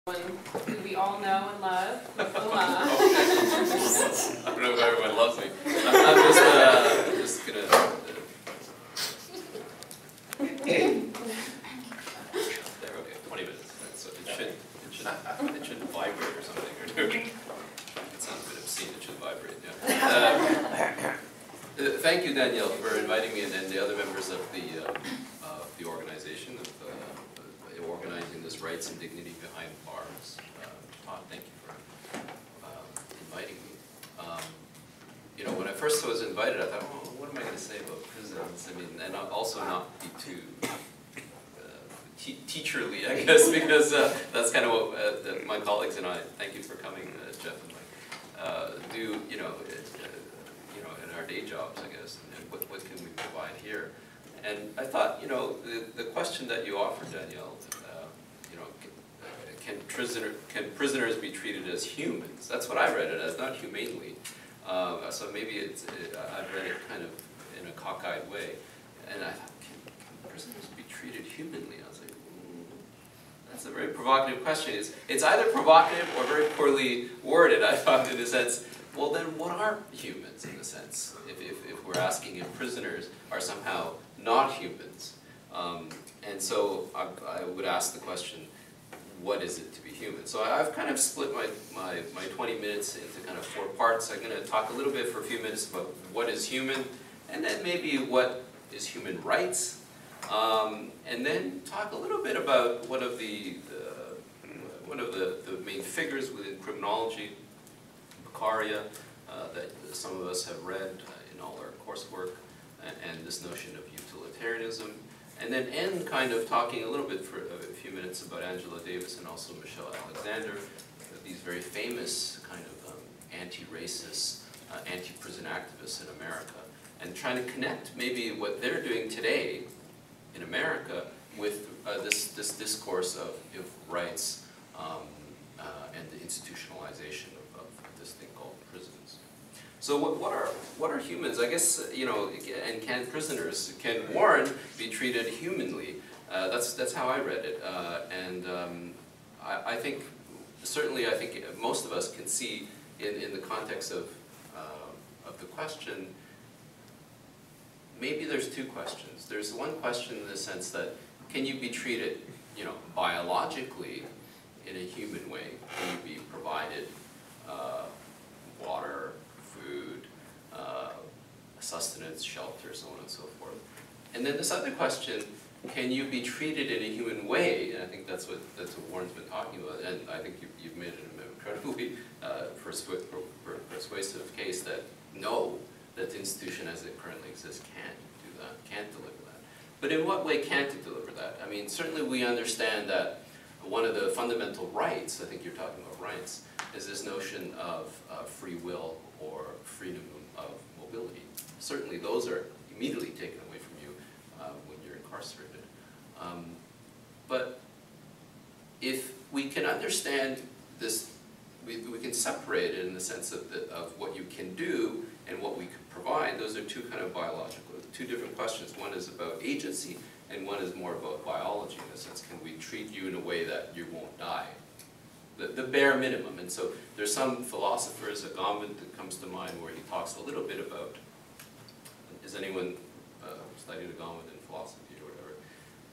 Who we all know and love, I don't know if everyone loves me. I'm just gonna. There, okay, 20 minutes. So it should vibrate or something. It sounds a bit obscene. It should vibrate. Yeah. Thank you, Danielle, for inviting me and the other members of the organization of organizing this Rights and Dignity Behind Bars. Todd, thank you for inviting me. You know, when I first was invited, I thought, oh, what am I going to say about prisons? I mean, and also not be too teacherly, I guess, because that's kind of what my colleagues and I, thank you for coming, Jeff and Mike, do, you know, in our day jobs, I guess, and what can we provide here? And I thought, you know, the question that you offered, Danielle, you know, can prisoners be treated as humans? That's what I read it as, not humanely. So maybe I've read it kind of in a cockeyed way. And I thought, can prisoners be treated humanly? I was like, that's a very provocative question. It's either provocative or very poorly worded, I thought, in the sense, well, then what are humans, in a sense, if we're asking if prisoners are somehow not humans? And so I would ask the question, what is it to be human? So I've kind of split my 20 minutes into kind of 4 parts. I'm going to talk a little bit for a few minutes about what is human, and then maybe what is human rights, and then talk a little bit about one of the main figures within criminology, Beccaria, that some of us have read in all our coursework, and this notion of utilitarianism, and then end kind of talking a little bit for a few minutes about Angela Davis and also Michelle Alexander, these very famous kind of anti-racist, anti-prison activists in America, and trying to connect maybe what they're doing today in America with this discourse of rights and the institutionalization of this thing called prisons. So what are humans? I guess, you know, and can Warren be treated humanly? That's how I read it, I think certainly most of us can see in the context of the question. Maybe there's 2 questions. There's one question in the sense that, can you be treated, you know, biologically in a human way? Can you be provided water, food, sustenance, shelter, so on and so forth? And then this other question, can you be treated in a human way? And I think that's what Warren's been talking about, and I think you've made an incredibly persuasive case that no, that the institution as it currently exists can't do that, can't deliver that. But in what way can't it deliver that? I mean, certainly we understand that one of the fundamental rights, I think you're talking about rights, is this notion of free will or freedom of mobility. Certainly those are immediately taken away from you when you're incarcerated. But if we can understand this, we can separate it in the sense of what you can do and what we could provide. Those are 2 kind of biological, 2 different questions. One is about agency, and one is more about biology in the sense, can we treat you in a way that you won't die? The bare minimum. And so there's some philosophers, Agamben that comes to mind, where he talks a little bit about, is anyone studied Agamben in philosophy or whatever,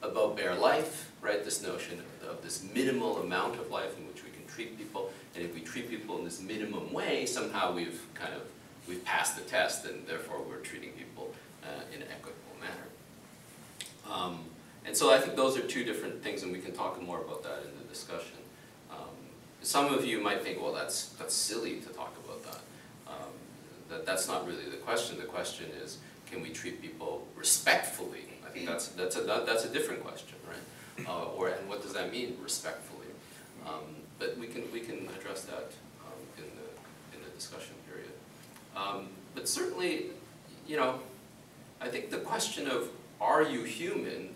about bare life, right? This notion of this minimal amount of life in which we can treat people, and if we treat people in this minimum way, somehow we've passed the test, and therefore we're treating people in an equitable manner. And so I think those are 2 different things, and we can talk more about that in the discussion. Some of you might think, well, that's silly to talk about that. That's not really the question. The question is, can we treat people respectfully? I think that's a different question, right? And what does that mean, respectfully? But we can address that in the discussion period. But certainly, you know, I think the question of are you human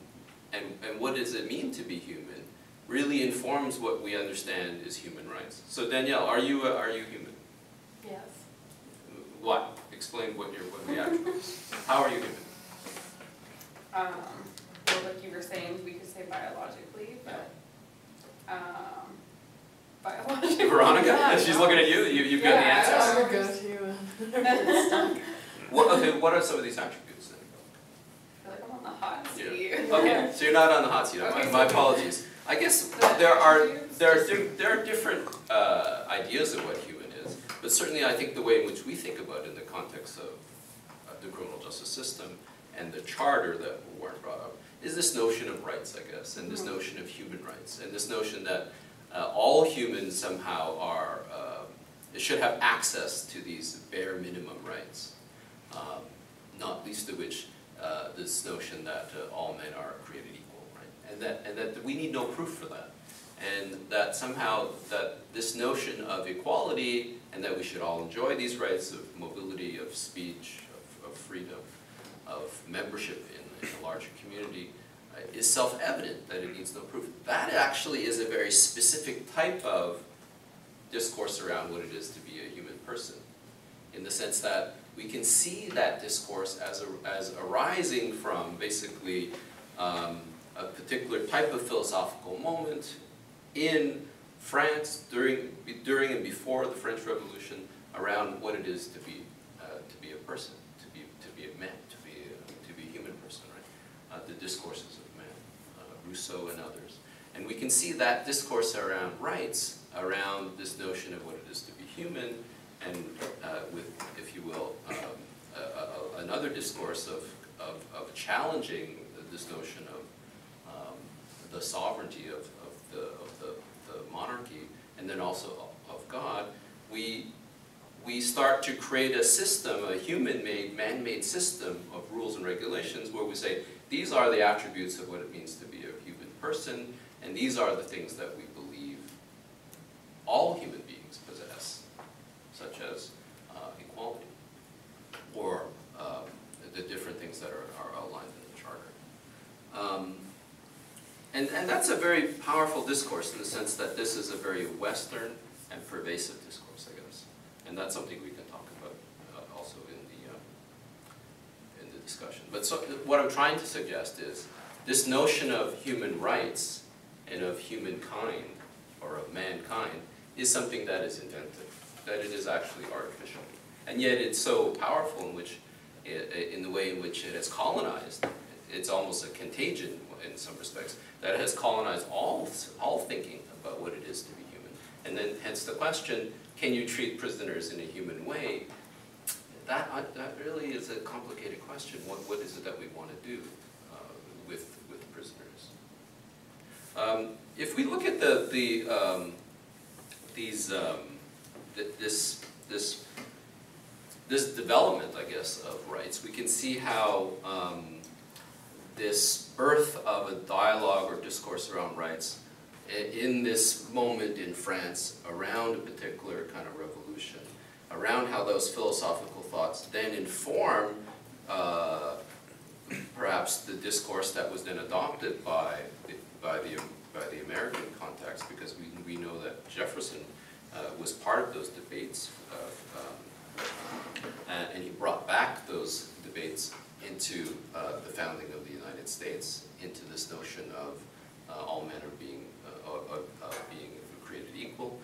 and what does it mean to be human really informs what we understand is human rights. So Danielle, are you human? Yes. What? Explain what the attributes. How are you human? Well, like you were saying, we could say biologically, but Veronica? She's looking at you. You've got the answers. Yeah. I'll go to What are some of these attributes then? I feel like I'm on the hot Yeah. seat. Okay, so you're not on the hot seat. Okay, My so- apologies. I guess there are different ideas of what human is, but certainly I think the way in which we think about it in the context of the criminal justice system and the charter that Warren brought up is this notion of rights, I guess, and this notion of human rights, and this notion that all humans somehow should have access to these bare minimum rights, not least of which this notion that all men are created equal, right? And that we need no proof for that, and that somehow that this notion of equality and that we should all enjoy these rights of mobility, of speech, of freedom, of membership in a larger community is self-evident, that it needs no proof. That actually is a very specific type of discourse around what it is to be a human person, in the sense that we can see that discourse as arising from basically a particular type of philosophical moment in France during and before the French Revolution around what it is to be a person, to be a man, to be a human person, right? The discourses of man, Rousseau and others, and we can see that discourse around rights, around this notion of what it is to be human, and with, if you will, another discourse of challenging this notion of the sovereignty of the monarchy, and then also of God. We start to create a system, a human-made, man-made system of rules and regulations where we say, these are the attributes of what it means to be a human person, and these are the things that we believe all human beings possess, such as equality, or the different things that are outlined in the Charter. And that's a very powerful discourse in the sense that this is a very Western and pervasive discourse, I guess. And that's something we can talk about also in the discussion. But so, what I'm trying to suggest is this notion of human rights and of humankind, or of mankind, is something that is invented, that it is actually artificial. And yet it's so powerful in the way in which it has colonized. It's almost a contagion in some respects, that it has colonized all thinking about what it is to be human. And then hence the question, can you treat prisoners in a human way? That really is a complicated question. What is it that we want to do with prisoners? If we look at this development, I guess, of rights, we can see how this birth of a dialogue or discourse around rights in this moment in France around a particular kind of revolution, around how those philosophical thoughts then inform perhaps the discourse that was then adopted by the American context, because we know that Jefferson was part of those debates, and he brought back those debates into the founding of the United States, into this notion of all men are being created equal.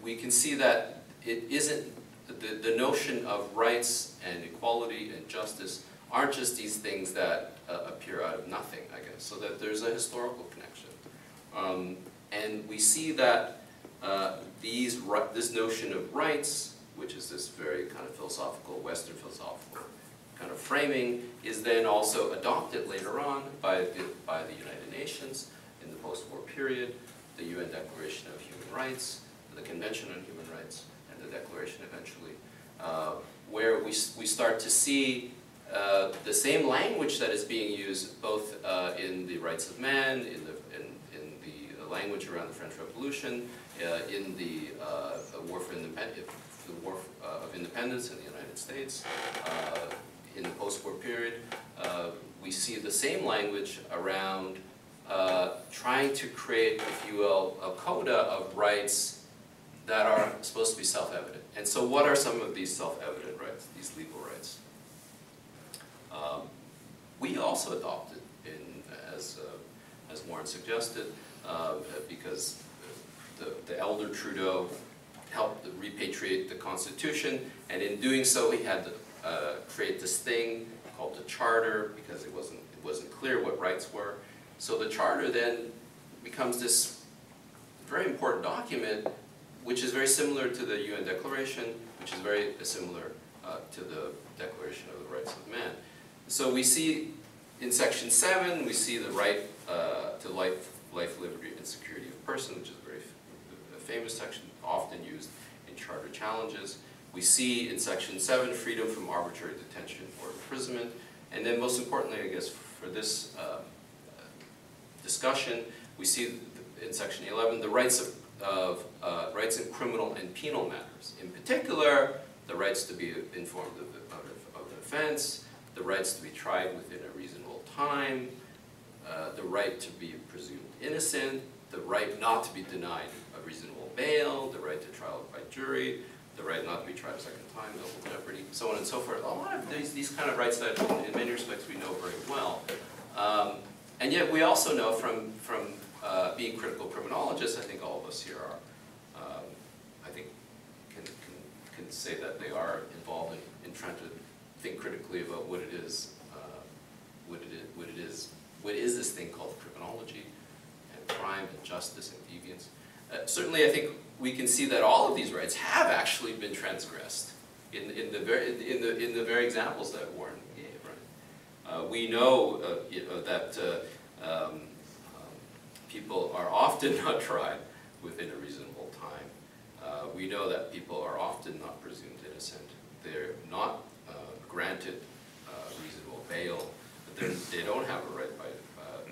We can see that it isn't, the notion of rights and equality and justice aren't just these things that appear out of nothing, I guess, so that there's a historical connection. And we see that this notion of rights, which is this very kind of philosophical, Western philosophical kind of framing, is then also adopted later on by the United Nations in the post-war period, the UN Declaration of Human Rights, the Convention on Human Rights, and the Declaration eventually, where we start to see the same language that is being used both in the rights of man, in the language around the French Revolution, in the war of independence in the United States, in the post-war period. We see the same language around trying to create, if you will, a coda of rights that are supposed to be self-evident. And so what are some of these self-evident rights, these legal rights? We also adopted, as Warren suggested, because the Elder Trudeau helped repatriate the Constitution, and in doing so he had to create this thing called the Charter, because it wasn't clear what rights were. So the Charter then becomes this very important document, which is very similar to the UN Declaration, which is very similar to the Declaration of the Rights of Man. So we see in Section 7, we see the right to life, liberty, and security of person, which is a very famous section, often used in charter challenges. We see in Section 7, freedom from arbitrary detention or imprisonment. And then most importantly, I guess, for this discussion, we see in Section 11, the rights rights in criminal and penal matters. In particular, the rights to be informed of the offense, the rights to be tried within a reasonable time, the right to be presumed innocent, the right not to be denied a reasonable bail, the right to trial by jury, the right not to be tried a second time, double jeopardy, so on and so forth. A lot of these kind of rights that in many respects we know very well. And yet we also know from being critical criminologists, I think all of us here are, I think can say that they are involved in trying to think critically about what is this thing called criminology, and crime and justice and deviance. Certainly I think we can see that all of these rights have actually been transgressed in the very examples that Warren gave. Right? We know, that people are often not tried within a reasonable time. We know that people are often not presumed innocent. They're not granted reasonable bail. They don't have a right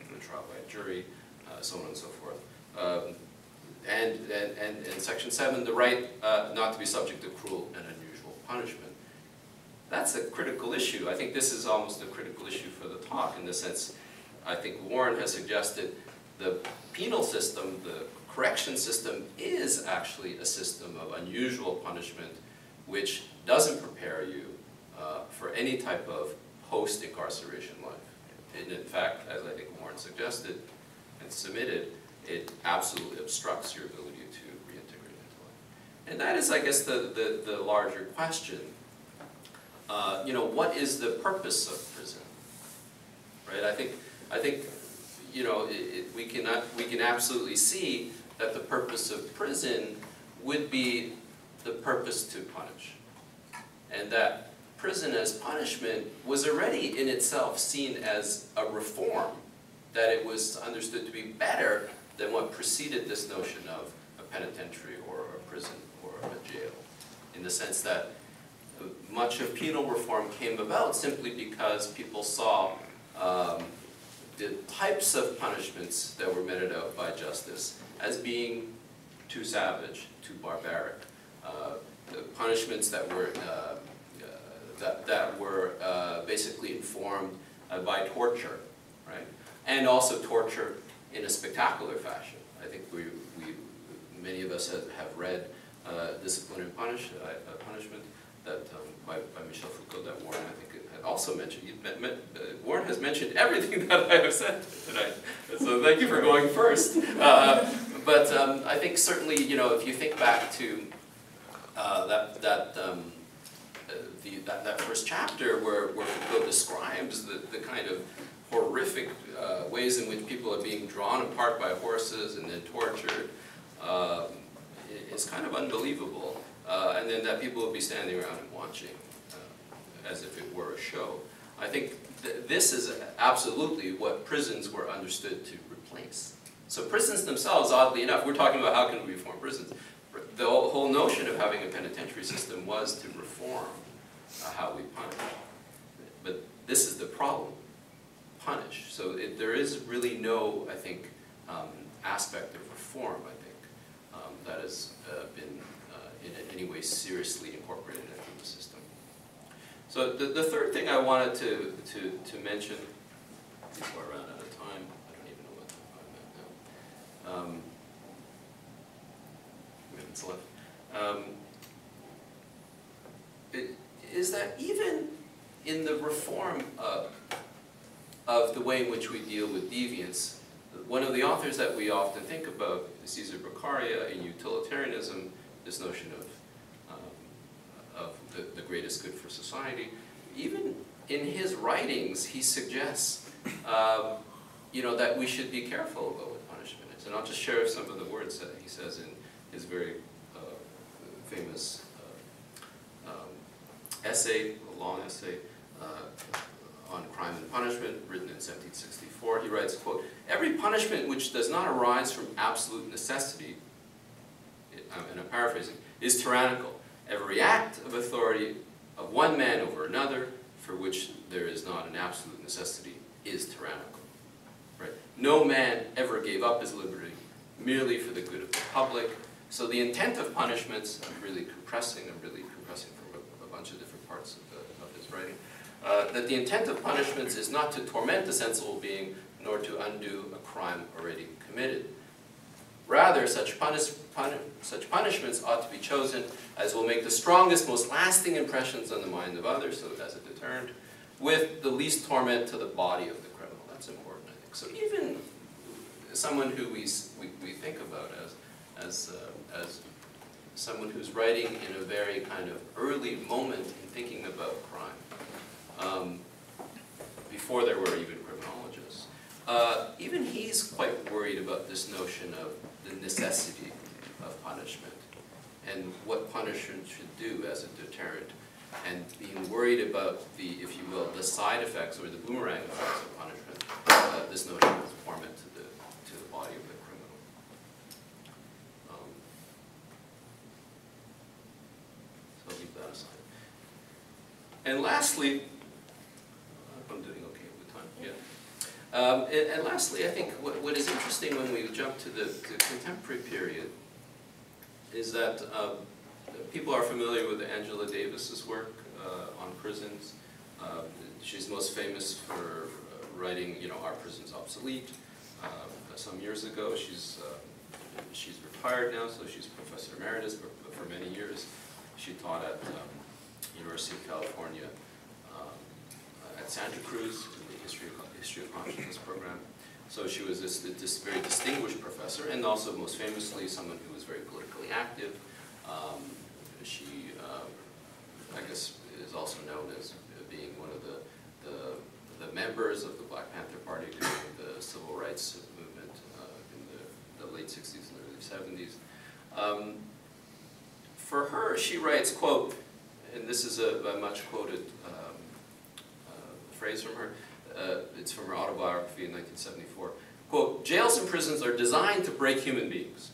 to trial by jury, so on and so forth. And in Section 7, the right not to be subject to cruel and unusual punishment. That's a critical issue. I think this is almost a critical issue for the talk, in the sense, I think Warren has suggested the penal system, the correction system, is actually a system of unusual punishment which doesn't prepare you for any type of post-incarceration life. And in fact, as I think Warren suggested and submitted, it absolutely obstructs your ability to reintegrate into life. And that is, I guess, the larger question. What is the purpose of prison? Right? I think we can absolutely see that the purpose of prison would be the purpose to punish, and that prison as punishment was already in itself seen as a reform, that it was understood to be better than what preceded this notion of a penitentiary or a prison or a jail, in the sense that much of penal reform came about simply because people saw the types of punishments that were meted out by justice as being too savage, too barbaric. The punishments that were basically informed by torture, right? And also torture in a spectacular fashion. I think many of us have read Discipline and Punishment that by Michel Foucault, that Warren, I think, had also mentioned. Warren has mentioned everything that I have said tonight, so thank you for going first. But I think certainly, if you think back to that first chapter where Foucault describes the kind of horrific ways in which people are being drawn apart by horses and then tortured, it's kind of unbelievable. And then that people will be standing around and watching as if it were a show. I think this is absolutely what prisons were understood to replace. So prisons themselves, oddly enough, we're talking about how can we reform prisons. The whole notion of having a penitentiary system was to reform how we punish. But this is the problem, punish. So there is really no, I think, aspect of reform, I think, that has been in any way seriously incorporated into the system. So the third thing I wanted to mention, before I run out of time, I don't even know what time I'm at now. Minutes left. Is that even in the reform of the way in which we deal with deviance, One of the authors that we often think about is Cesar Beccaria in Utilitarianism, this notion of the greatest good for society. Even in his writings, he suggests that we should be careful about what punishment is. And I'll just share some of the words that he says in his very famous essay, a long essay, on crime and punishment, written in 1764. He writes, quote, "Every punishment which does not arise from absolute necessity," and I'm paraphrasing, "is tyrannical. Every act of authority of one man over another, for which there is not an absolute necessity, is tyrannical." Right? No man ever gave up his liberty merely for the good of the public. So the intent of punishments, I'm really compressing from a bunch of different parts of his writing, that the intent of punishments is not to torment the sensible being, nor to undo a crime already committed. Rather, such punishments ought to be chosen as will make the strongest, most lasting impressions on the mind of others, so as a deterrent, with the least torment to the body of the criminal. That's important, I think. So even someone who we think about as someone who's writing in a very kind of early moment in thinking about crime, before there were even criminologists, even he's quite worried about this notion of the necessity of punishment and what punishment should do as a deterrent, and being worried about the, if you will, the side effects or the boomerang effects of punishment, this notion of torment to the body of the criminal. So I'll leave that aside. And lastly, I'm doing okay with time, yeah. And lastly, I think what is interesting when we jump to the contemporary period is that people are familiar with Angela Davis's work on prisons. She's most famous for writing, "Are Prisons Obsolete?" Some years ago. She's retired now, so she's Professor Emeritus, but for many years she taught at University of California at Santa Cruz in the History of Consciousness program. So she was this very distinguished professor, and also most famously someone who was very politically active. She, I guess, is also known as being one of the members of the Black Panther Party during the Civil Rights movement in the late 60s and early 70s. For her, she writes, quote, and this is a much quoted phrase from her, it's from her autobiography in 1974, quote, "Jails and prisons are designed to break human beings,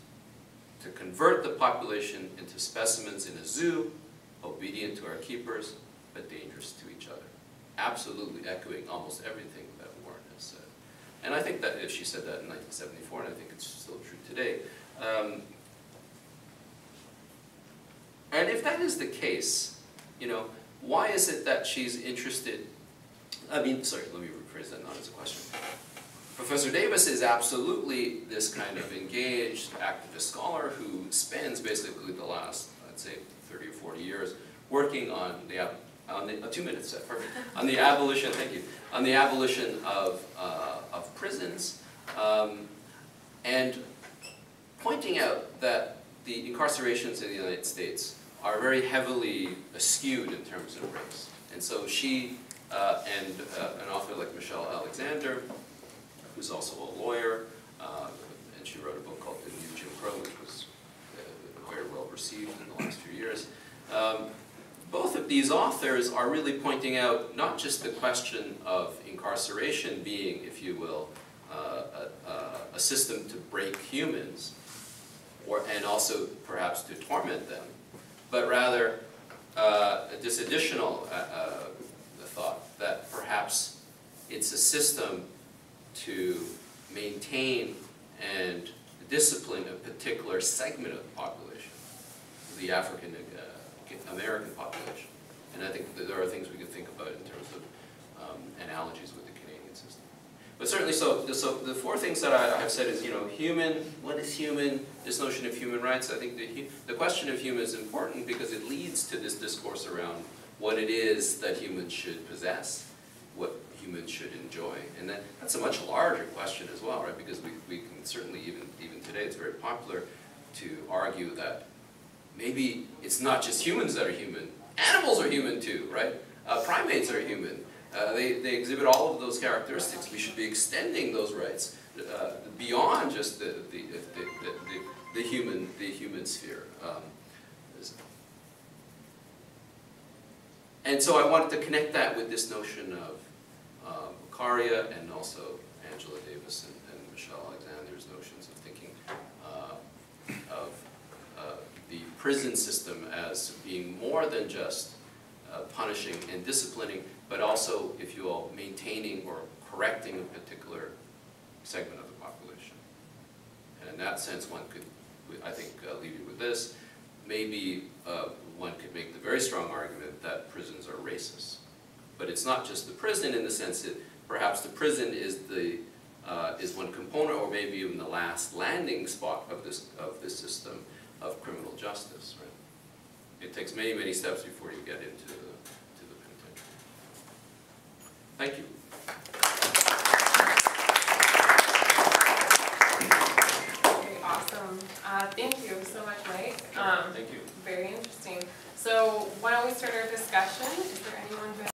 to convert the population into specimens in a zoo, obedient to our keepers, but dangerous to each other." Absolutely echoing almost everything that Warren has said. And I think that if she said that in 1974, and I think it's still true today. And if that is the case, why is it that she's interested? Let me rephrase that not as a question. Professor Davis is absolutely this kind of engaged activist scholar who spends basically the last, I'd say, 30 or 40 years working on the 2 minutes set, perfect, on the abolition. Thank you, on the abolition of prisons, and pointing out that the incarcerations in the United States are very heavily skewed in terms of race, and so she and an author like Michelle Alexander, who's also a lawyer, and she wrote a book called The New Jim Crow, which was very well received in the last few years. Both of these authors are really pointing out not just the question of incarceration being, if you will, a system to break humans, and also perhaps to torment them, but rather this additional thought that perhaps it's a system to maintain and discipline a particular segment of the population, the African American population. And I think that there are things we could think about in terms of analogies with the Canadian system. But certainly, so the four things that I have said is, human, what is human, this notion of human rights. I think the question of human is important because it leads to this discourse around what it is that humans should possess, what humans should enjoy. And that's a much larger question as well, right? Because we can certainly, even today, it's very popular to argue that maybe it's not just humans that are human, animals are human too, right? Primates are human. They exhibit all of those characteristics. We should be extending those rights beyond just the human sphere. And so I wanted to connect that with this notion of Macaria and also Angela Davis and Michelle Alexander's notions of thinking of the prison system as being more than just punishing and disciplining, but also, if you will, maintaining or correcting a particular segment of the population. And in that sense, one could, I think, leave you with this. Maybe one could make the very strong argument that prisons are racist. But it's not just the prison in the sense that perhaps the prison is one component, or maybe even the last landing spot of this system of criminal justice. Right? It takes many, many steps before you get into the penitentiary. Thank you. Okay, awesome. Thank you so much, Mike. Thank you. Very interesting. So why don't we start our discussion? Is there anyone who